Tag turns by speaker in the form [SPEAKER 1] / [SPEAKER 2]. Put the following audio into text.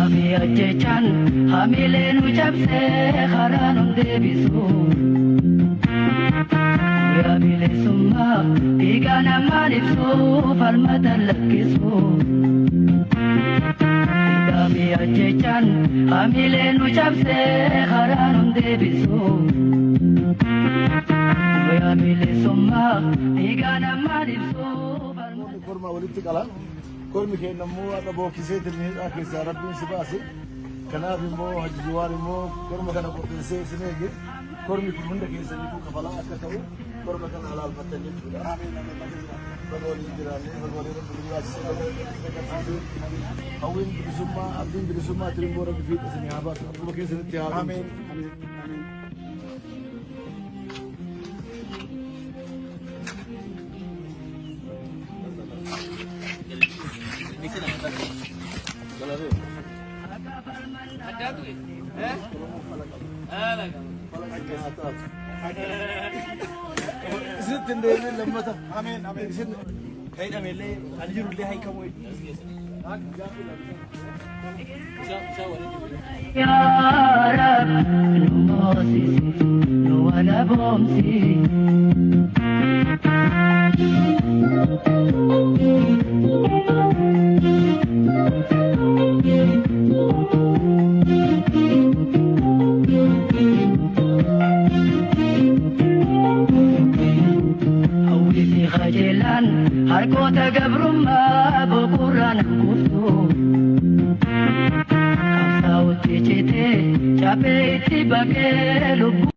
[SPEAKER 1] Dami ajjechaan hamilee nu cabsee karaa nun deebisu. Guyyaa bilisummaa dhiigaa namaan ibsu falmata lakkisu. Dami ajjechaan hamilee nu cabsee karaa nun deebisu. Guyyaa bilisummaa dhiigaa namaan ibsu.
[SPEAKER 2] Korma walitti qala. Kormi keenya immoo akka bookisee tirniidhaa keessaa rabbiin si baase. Kanaaf immoo Hajji Jawaar immoo korma kana qopheessee isin eege. Kormi kun hunda keessanii kun kafalaa akka ta'u korma kana halaalfattan jechuudha. Bagooliin jiraannee bagooliin rabbi jiraachisee hawwiin bilisummaa abdiin bilisummaa tirimmoo rabbi fiixa isin haa baasu. Akkuma keessanitti haa ameen. Isin deemee lammata. Ameen ameen. Isin fayyadameellee aljirullee haykamuu.
[SPEAKER 1] Yaa Rabbi nu moosisi nu wala boomsi. Khajilan harkoota gabrummaa boqorraan guutu. Qabsaa'utti citee chaphee itti baqee lubbuu.